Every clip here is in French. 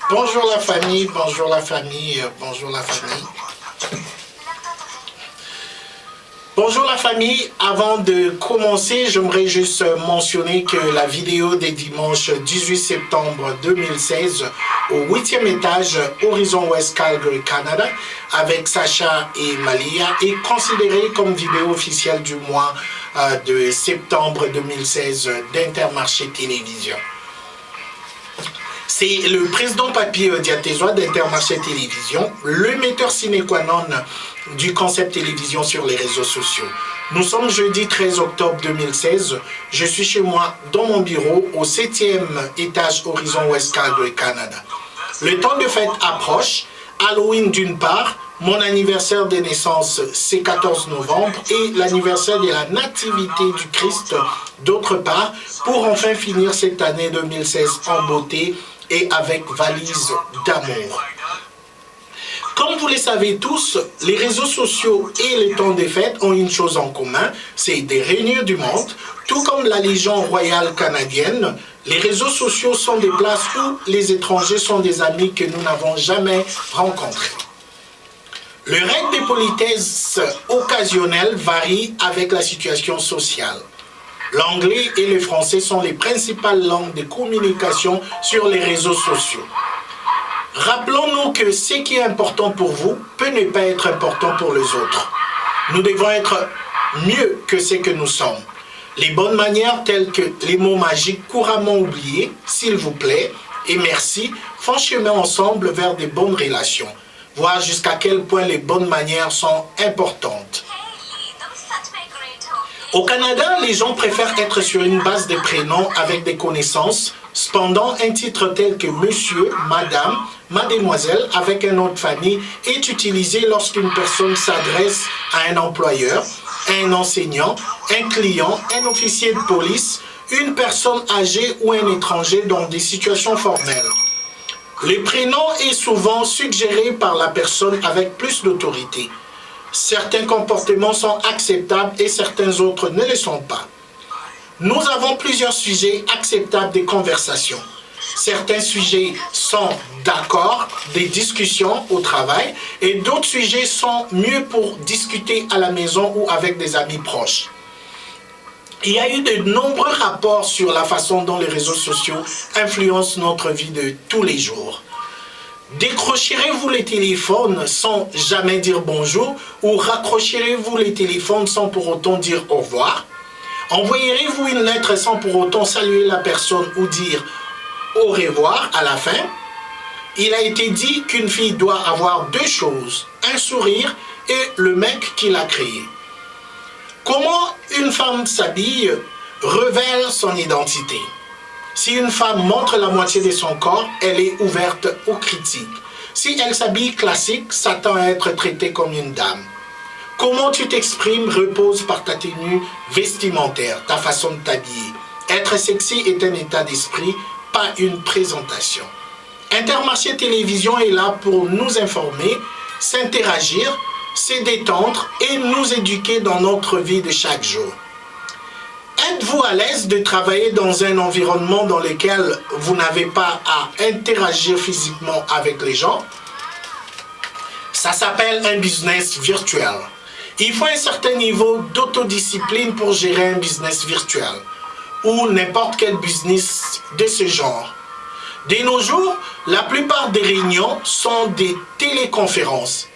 Bonjour la famille, bonjour la famille, bonjour la famille. Bonjour la famille, avant de commencer, j'aimerais juste mentionner que la vidéo des dimanches 18 septembre 2016 au 8e étage Horizon West Calgary, Canada, avec Sacha et Malia est considérée comme vidéo officielle du mois de septembre 2016 d'Intermarché Télévision. C'est le président Papi Diatezoa d'Intermarché Télévision, le metteur sine qua non du concept télévision sur les réseaux sociaux. Nous sommes jeudi 13 octobre 2016. Je suis chez moi dans mon bureau au 7e étage Horizon West Calgary, Canada. Le temps de fête approche. Halloween d'une part, mon anniversaire de naissance c'est 14 novembre et l'anniversaire de la nativité du Christ d'autre part, pour enfin finir cette année 2016 en beauté et avec valise d'amour. Comme vous le savez tous, les réseaux sociaux et les temps des fêtes ont une chose en commun, c'est des réunions du monde. Tout comme la Légion royale canadienne, les réseaux sociaux sont des places où les étrangers sont des amis que nous n'avons jamais rencontrés. Le règle des politesses occasionnelles varie avec la situation sociale. L'anglais et le français sont les principales langues de communication sur les réseaux sociaux. Rappelons-nous que ce qui est important pour vous peut ne pas être important pour les autres. Nous devons être mieux que ce que nous sommes. Les bonnes manières telles que les mots magiques couramment oubliés, s'il vous plaît, et merci, font chemin ensemble vers de bonnes relations. Voir jusqu'à quel point les bonnes manières sont importantes. Au Canada, les gens préfèrent être sur une base de prénoms avec des connaissances. Cependant, un titre tel que monsieur, madame, mademoiselle avec un nom de famille est utilisé lorsqu'une personne s'adresse à un employeur, un enseignant, un client, un officier de police, une personne âgée ou un étranger dans des situations formelles. Le prénom est souvent suggéré par la personne avec plus d'autorité. Certains comportements sont acceptables et certains autres ne le sont pas. Nous avons plusieurs sujets acceptables des conversations. Certains sujets sont d'accord, des discussions au travail, et d'autres sujets sont mieux pour discuter à la maison ou avec des amis proches. Il y a eu de nombreux rapports sur la façon dont les réseaux sociaux influencent notre vie de tous les jours. Décrocherez-vous les téléphones sans jamais dire bonjour ou raccrocherez-vous les téléphones sans pour autant dire au revoir? Envoyerez-vous une lettre sans pour autant saluer la personne ou dire au revoir à la fin? Il a été dit qu'une fille doit avoir deux choses, un sourire et le mec qui l'a créé. Comment une femme s'habille révèle son identité. Si une femme montre la moitié de son corps, elle est ouverte aux critiques. Si elle s'habille classique, s'attend à être traitée comme une dame. Comment tu t'exprimes repose par ta tenue vestimentaire, ta façon de t'habiller. Être sexy est un état d'esprit, pas une présentation. Intermarché Télévision est là pour nous informer, s'interagir, se détendre et nous éduquer dans notre vie de chaque jour. Êtes-vous à l'aise de travailler dans un environnement dans lequel vous n'avez pas à interagir physiquement avec les gens? Ça s'appelle un business virtuel. Il faut un certain niveau d'autodiscipline pour gérer un business virtuel ou n'importe quel business de ce genre. De nos jours, la plupart des réunions sont des téléconférences.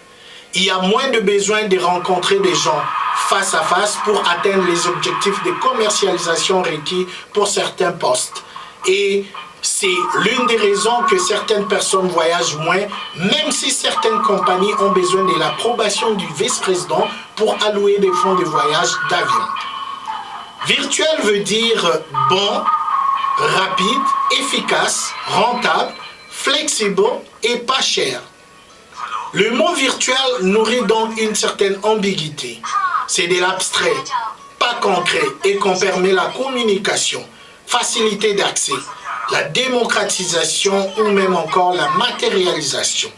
Il y a moins de besoin de rencontrer des gens face à face pour atteindre les objectifs de commercialisation requis pour certains postes. Et c'est l'une des raisons que certaines personnes voyagent moins, même si certaines compagnies ont besoin de l'approbation du vice-président pour allouer des fonds de voyage d'avion. Virtuel veut dire bon, rapide, efficace, rentable, flexible et pas cher. Le mot virtuel nourrit donc une certaine ambiguïté. C'est de l'abstrait, pas concret, et qu'on permet la communication, facilité d'accès, la démocratisation ou même encore la matérialisation.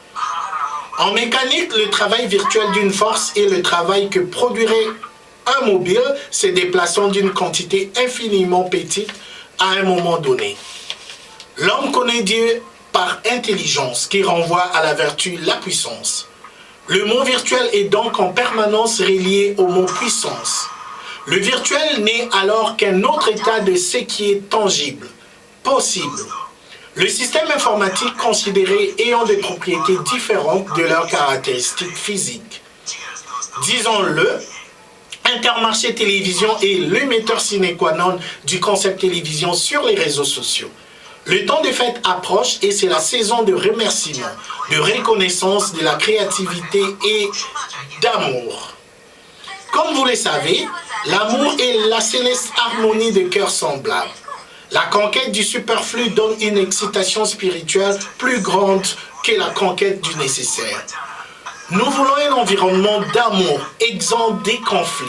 En mécanique, le travail virtuel d'une force est le travail que produirait un mobile se déplaçant d'une quantité infiniment petite à un moment donné. L'homme connaît Dieu par intelligence qui renvoie à la vertu la puissance. Le mot virtuel est donc en permanence relié au mot puissance. Le virtuel n'est alors qu'un autre état de ce qui est tangible, possible. Le système informatique considéré ayant des propriétés différentes de leurs caractéristiques physiques. Disons-le, Intermarché Télévision est l'émetteur sine qua non du concept télévision sur les réseaux sociaux. Le temps des fêtes approche et c'est la saison de remerciement, de reconnaissance, de la créativité et d'amour. Comme vous le savez, l'amour est la céleste harmonie de cœurs semblables. La conquête du superflu donne une excitation spirituelle plus grande que la conquête du nécessaire. Nous voulons un environnement d'amour, exempt des conflits.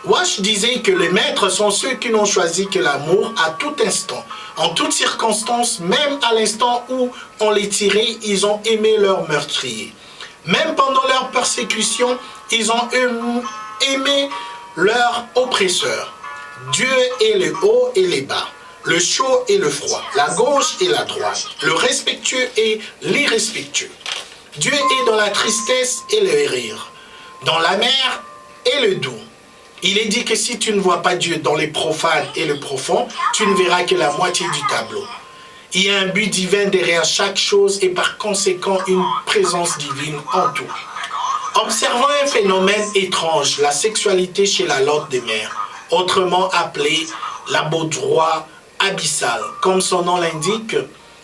Wash disait que les maîtres sont ceux qui n'ont choisi que l'amour à tout instant, en toutes circonstances, même à l'instant où on les tirait, ils ont aimé leur meurtrier. Même pendant leur persécution, ils ont aimé leur oppresseur. Dieu est le haut et le bas, le chaud et le froid, la gauche et la droite, le respectueux et l'irrespectueux. Dieu est dans la tristesse et le rire, dans la mer et le doux. Il est dit que si tu ne vois pas Dieu dans les profanes et le profond, tu ne verras que la moitié du tableau. Il y a un but divin derrière chaque chose et par conséquent une présence divine en tout. Observons un phénomène étrange, la sexualité chez la lotte des mers, autrement appelée la baudroie abyssale. Comme son nom l'indique,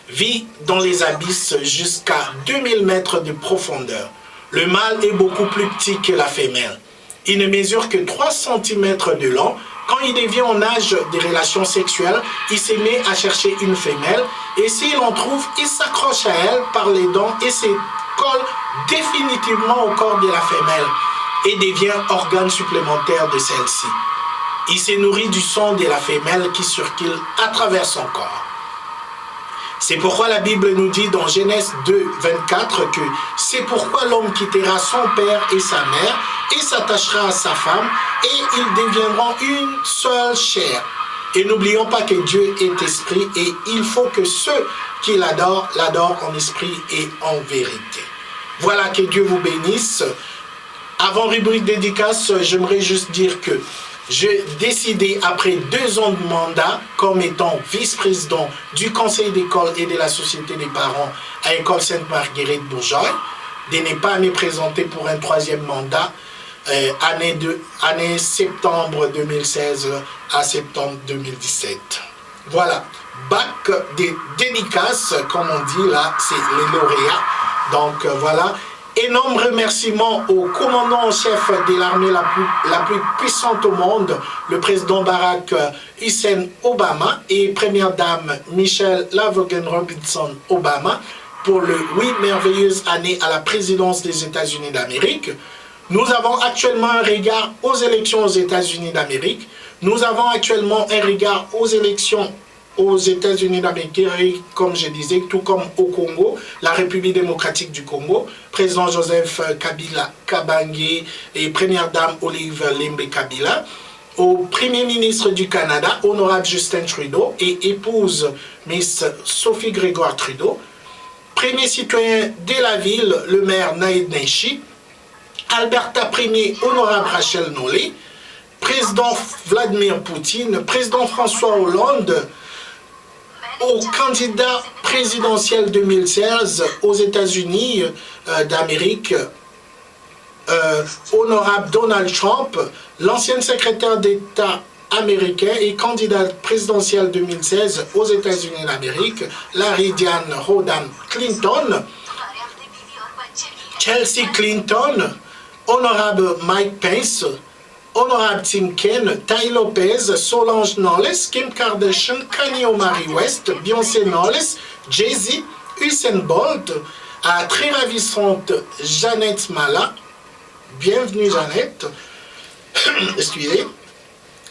vit dans les abysses jusqu'à 2000 mètres de profondeur. Le mâle est beaucoup plus petit que la femelle. Il ne mesure que 3 cm de long. Quand il devient en âge des relations sexuelles, il se met à chercher une femelle et s'il en trouve, il s'accroche à elle par les dents et se colle définitivement au corps de la femelle et devient organe supplémentaire de celle-ci. Il se nourrit du sang de la femelle qui circule à travers son corps. C'est pourquoi la Bible nous dit dans Genèse 2, 24 que c'est pourquoi l'homme quittera son père et sa mère et s'attachera à sa femme et ils deviendront une seule chair. Et n'oublions pas que Dieu est esprit et il faut que ceux qui l'adorent, l'adorent en esprit et en vérité. Voilà, que Dieu vous bénisse. Avant rubrique dédicace, j'aimerais juste dire que j'ai décidé, après 2 ans de mandat, comme étant vice-président du conseil d'école et de la société des parents à l'école Sainte-Marguerite Bourgogne, de ne pas me présenter pour un 3e mandat, année septembre 2016 à septembre 2017. Voilà, bac des dédicaces, comme on dit là, c'est les lauréats. Donc voilà. Énorme remerciement au commandant en chef de l'armée la plus puissante au monde, le président Barack Hussein Obama et première dame Michelle Lavogen Robinson Obama pour le 8 merveilleuses années à la présidence des États-Unis d'Amérique. Nous avons actuellement un regard aux élections aux États-Unis d'Amérique. Nous avons actuellement un regard aux élections aux États-Unis d'Amérique, comme je disais, tout comme au Congo, la République démocratique du Congo, président Joseph Kabila Kabange et première dame Olive Lembe Kabila, au premier ministre du Canada, honorable Justin Trudeau, et épouse Miss Sophie Grégoire Trudeau, premier citoyen de la ville, le maire Naïd Nenshi, Alberta premier, honorable Rachel Nolley, président Vladimir Poutine, président François Hollande, au candidat présidentiel 2016 aux États-Unis d'Amérique, honorable Donald Trump, l'ancien secrétaire d'État américain et candidat présidentiel 2016 aux États-Unis d'Amérique, Larry Diane Rodham Clinton, Chelsea Clinton, honorable Mike Pence, honorable Tim Kaine, Tai Lopez, Solange Knowles, Kim Kardashian, Kanye Omari West, Beyoncé Knowles, Jay-Z, Usain Bolt, à très ravissante Jeannette Mala, bienvenue Jeannette, excusez,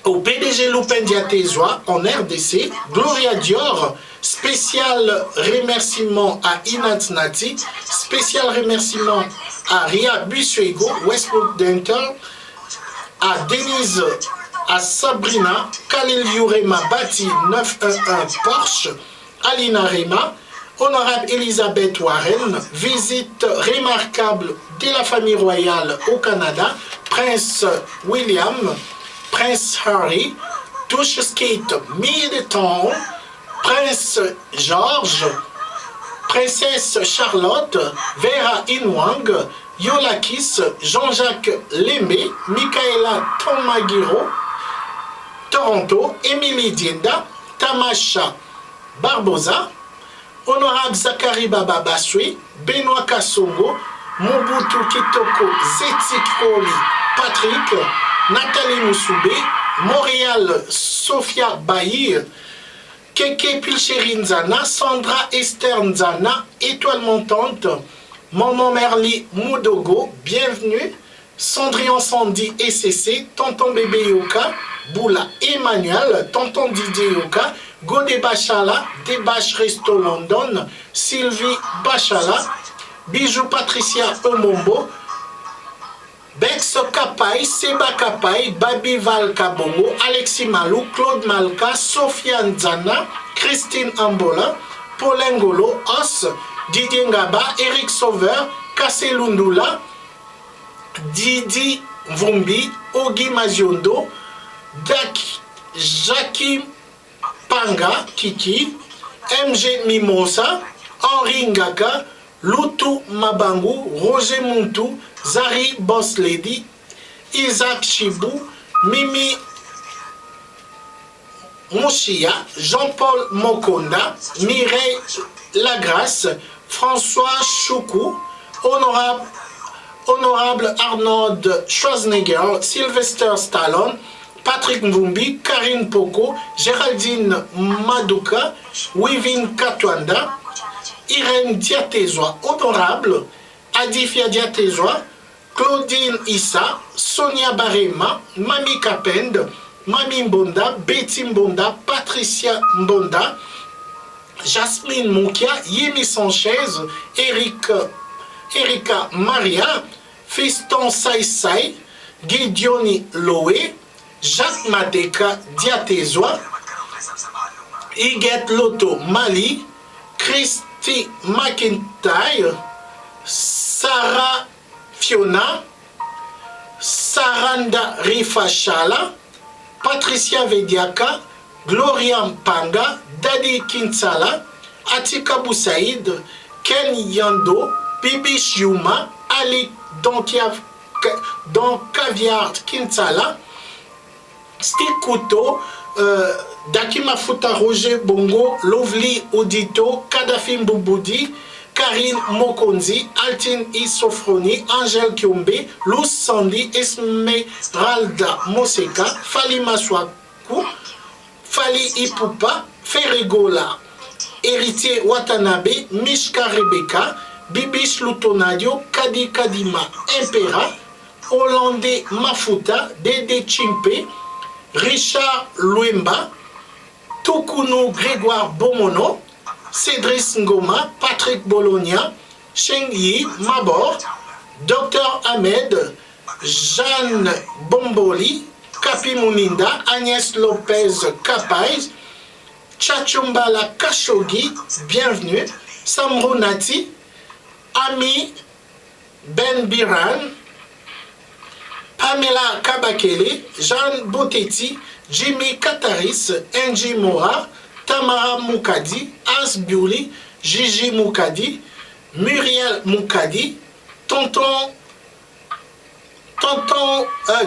au PDG Lupin Diatézois en RDC, Gloria Dior, spécial remerciement à Inat Nati, spécial remerciement à Ria Busuego, Westbrook Dental, à Denise, à Sabrina, Khalil Yurema Bati 911 Porsche, Alina Rema, Honorable Elisabeth Warren, visite remarquable de la famille royale au Canada, Prince William, Prince Harry, touche skate Midtown, Prince George, Princesse Charlotte, Vera Inwang, Yolakis, Jean-Jacques Lemé, Michaela Tomagiro, Toronto, Emily Dienda, Tamasha Barbosa, Honorable Zachary Baba Basui, Benoît Kassongo, Mobutu Kitoko Zetikoli Patrick, Nathalie Moussoubé, Montréal Sophia Bahir, Keke Pilcherin Zana, Sandra Esther Nzana, Étoile Montante, Maman Merli Moudogo, bienvenue, Cendrillon Sandy ECC, Tonton Bébé Yoka, Boula Emmanuel, Tonton Didier Yoka, Godé Bachala, Débache Resto London, Sylvie Bachala, Bijou Patricia Omombo, Bex Kapai, Seba Kapai, Babi Val Kabongo, Alexis Malou, Claude Malka, Sophia Nzana, Christine Ambola, Paulin Ngolo, Os, Didier Ngaba, Eric Sauveur, Kassé Lundula, Didi Vumbi, Ogi Maziondo, Jackie Panga, Kiki, MG Mimosa, Henri Ngaka, Lutu Mabangu, Roger Muntu, Zari Boss Lady, Isaac Chibou, Mimi Mouchia, Jean-Paul Mokonda, Mireille Lagrasse, François Choukou, Honorable Arnold Schwarzenegger, Sylvester Stallone, Patrick Mvumbi, Karine Poko, Géraldine Madouka, Wivin Katwanda, Irène Diatézois, Honorable, Adifia Diatézois, Claudine Issa, Sonia Barema, Mami Kapend, Mami Mbonda, Betty Mbonda, Patricia Mbonda, Jasmine Moukia, Yemi Sanchez, Erika Maria, Fiston Saïsaï, Gideoni Loé, Jacques Mateka Diatézois, Iguette Loto Mali, Christy McIntyre, Sarah Fiona, Saranda Rifachala, Patricia Vediaka, Gloria Mpanga, Dadi Kinsala, Atika Boussaïd, Ken Yando, Bibi Yuma, Ali Don Caviar Kinsala, Steve Couteau, Dakima Futa Roger Bongo, Lovely Audito, Kadhafi Mbouboudi, Karine Mokonzi, Altine Isofroni, Angèle Kiombe, Luz Sandy, Esmeralda Moseka, Fali Maswaku, Fali Ipupa, Ferregola, Héritier Watanabe, Mishka Rebecca, Bibish Lutonadio, Kadi Kadima Impera, Hollandais Mafuta, Dede Chimpe, Richard Luemba, Tokuno Grégoire Bomono, Cédric Ngoma, Patrick Bologna, Cheng Yi Mabor, Dr Ahmed, Jeanne Bomboli, Kapi Muninda, Agnès Lopez Capaiz, Chachumbala Khashoggi, bienvenue, Samro Nati, Ami Ben Biran, Pamela Kabakele, Jeanne Botetti, Jimmy Kataris, Angie Mora, Tamara Moukadi, As Biuli, Gigi Moukadi, Muriel Moukadi, Tonton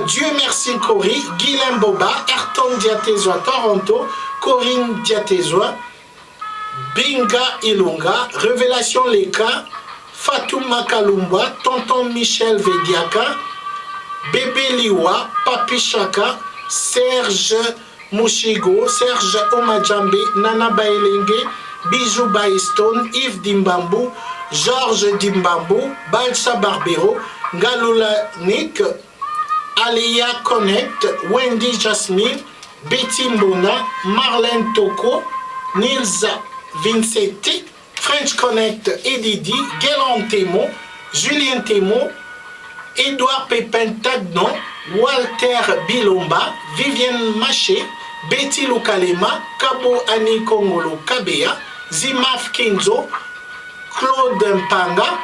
Dieu merci Cory, Guylaine Boba, Ayrton Diatézois Toronto, Corinne Diatézois, Binga Ilunga, Révélation Leka, Fatouma Kalumba, Tonton Michel Vediaka, Bébé Liwa, Papi Chaka, Serge Mouchigo, Serge Omadjambe, Nana Bailenge, Bijou Baïstone, Yves Dimbambou, Georges Dimbambo, Balsa Barbero, Galula Nick, Alia Connect, Wendy Jasmine, Betty Mbona, Marlène Toko, Nils Vincetti, French Connect Edidi, Guélan Temo, Julien Temo, Edouard Pépin Tagnon, Walter Bilomba, Vivienne Maché, Betty Lukalema, Kabo Ani Kongolo Kabea, Zimaf Kenzo, Claude Mpanga,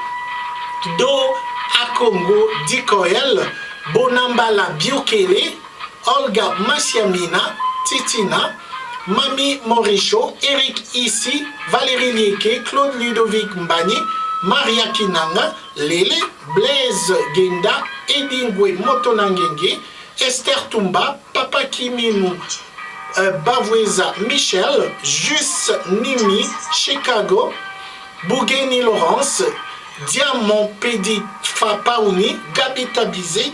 Do Akongo Dikoel, Bonambala Biokele, Olga Masiamina, Titina, Mami Moricho, Eric Issi, Valérie Lieke, Claude Ludovic Mbani, Maria Kinanga, Lele, Blaise Genda, Edingwe Motonangenge, Esther Tumba, Papa Kiminu, Bavweza Michel, Jus Nimi, Chicago, Bougeni Laurence, Diamant Pedi Fapaouni, Gabi Tabizé,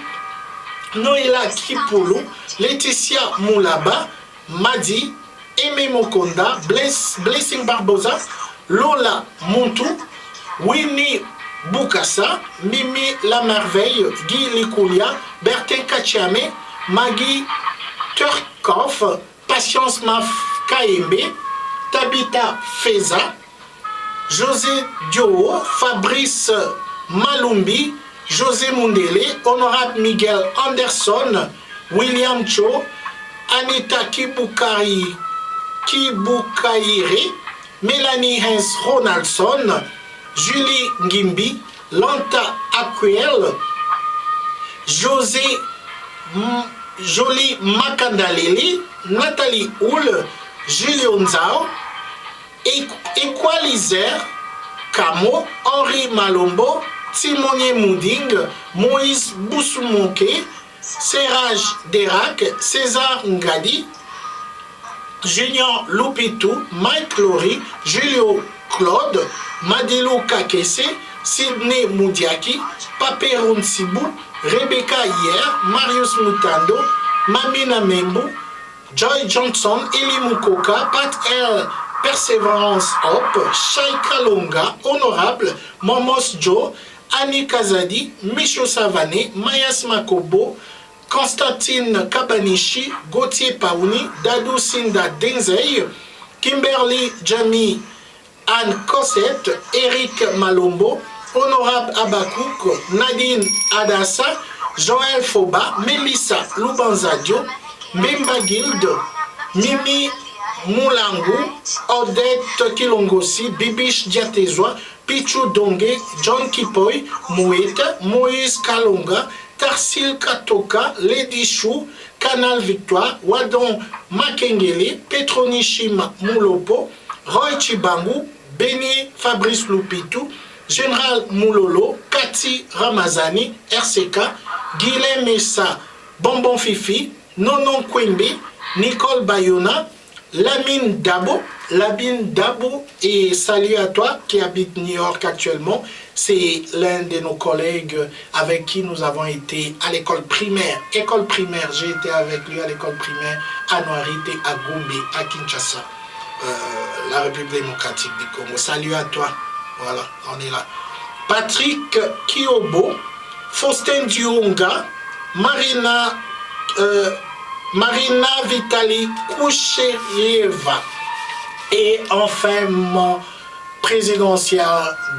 Noëlla Kipolo, Laetitia Moulaba, Madi, Aimé Mokonda, Blessing Barbosa, Lola Montou, Winnie Boukassa, Mimi La Merveille, Guy Likoulia, Bertin Kachiame, Maggie Turkov, Patience Maf Kaembe, Tabitha Feza, José Dio, Fabrice Malumbi, José Mundele, Honorable Miguel Anderson, William Cho, Anita Kibukaire, Mélanie Hens Ronaldson, Julie Ngimbi, Lanta Akuel, Jolie Makandaleli, Nathalie Houle, Julien Zao, Equalizer, Camo, Henri Malombo, Timonier Mouding, Moïse Boussoumonke, Seraj Derak, César Ngadi, Junior Lupitou, Mike Lori, Julio Claude, Madelo Kakese, Sidney Moudiaki, Paperoun Sibou, Rebecca Hier, Marius Mutando, Mamina Membo, Joy Johnson, Eli Mukoka, Pat L. Persévérance Hop, Shaika Longa, Honorable, Momos Joe, Annie Kazadi, Micho Savané, Mayas Makobo, Constantine Kabanishi, Gauthier Paouni, Dadou Sinda Denzey, Kimberly Jami, Anne Cossette, Eric Malombo, Honorable Abakouk, Nadine Adassa, Joël Foba, Melissa Lubanzadio, Mbemba Guild, Mimi Moulangu, Odette Kilongosi, Bibiche Diatezoa, Pichu Donge, John Kipoy, Moueta, Moïse Kalonga, Tarsil Katoka, Lady Chou, Canal Victoire, Wadon Makengele, Petronishima Moulopo, Roy Chibangu, Beni Fabrice Lupitou, Général Moulolo, Cathy Ramazani, RCK, Guilhem Messa, Bonbon Fifi, Nonon Kwembe, Nicole Bayona, Lamine Dabo, et salut à toi qui habite New York actuellement. C'est l'un de nos collègues avec qui nous avons été à l'école primaire. École primaire, j'ai été avec lui à l'école primaire à Noirite, à Gombe, à Kinshasa, la République démocratique du Congo. Salut à toi. Voilà, on est là. Patrick Kiobo, Faustin Dionga, Marina Vitali Koucherieva. Et enfin, mon présidentiel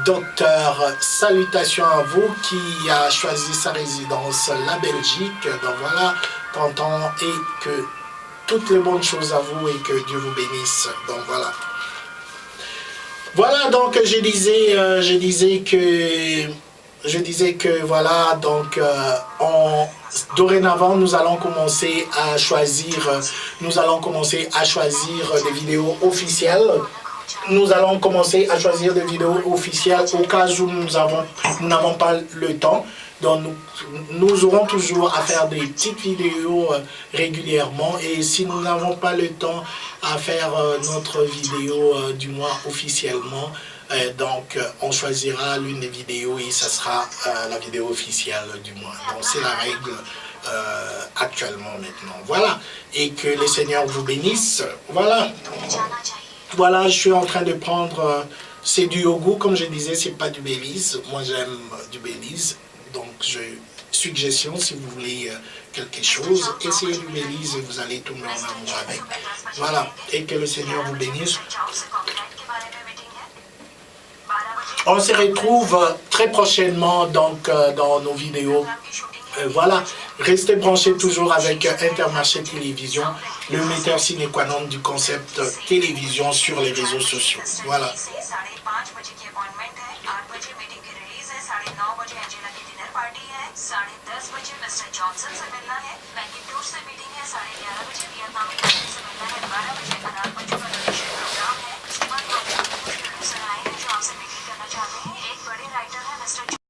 docteur, salutations à vous qui a choisi sa résidence, la Belgique. Donc voilà, tonton, et que toutes les bonnes choses à vous et que Dieu vous bénisse. Donc voilà. Voilà, donc je disais que voilà, donc dorénavant nous allons commencer à choisir des vidéos officielles. Nous allons commencer à choisir des vidéos officielles au cas où nous n'avons pas le temps. Donc nous aurons toujours à faire des petites vidéos régulièrement, et si nous n'avons pas le temps à faire notre vidéo du mois officiellement, donc on choisira l'une des vidéos et ça sera la vidéo officielle du mois. Donc c'est la règle actuellement maintenant. Voilà, et que le Seigneur vous bénisse. Voilà, je suis en train de prendre C'est du yogourt, comme je disais, c'est pas du Baileys. Moi, j'aime du Baileys. Donc, suggestion, si vous voulez quelque chose, essayez du Baileys et vous allez tomber en amour avec. Voilà. Et que le Seigneur vous bénisse. On se retrouve très prochainement donc, dans nos vidéos. Voilà, restez branchés toujours avec Intermarché Télévision, le metteur sine qua non du concept télévision sur les réseaux sociaux. Voilà.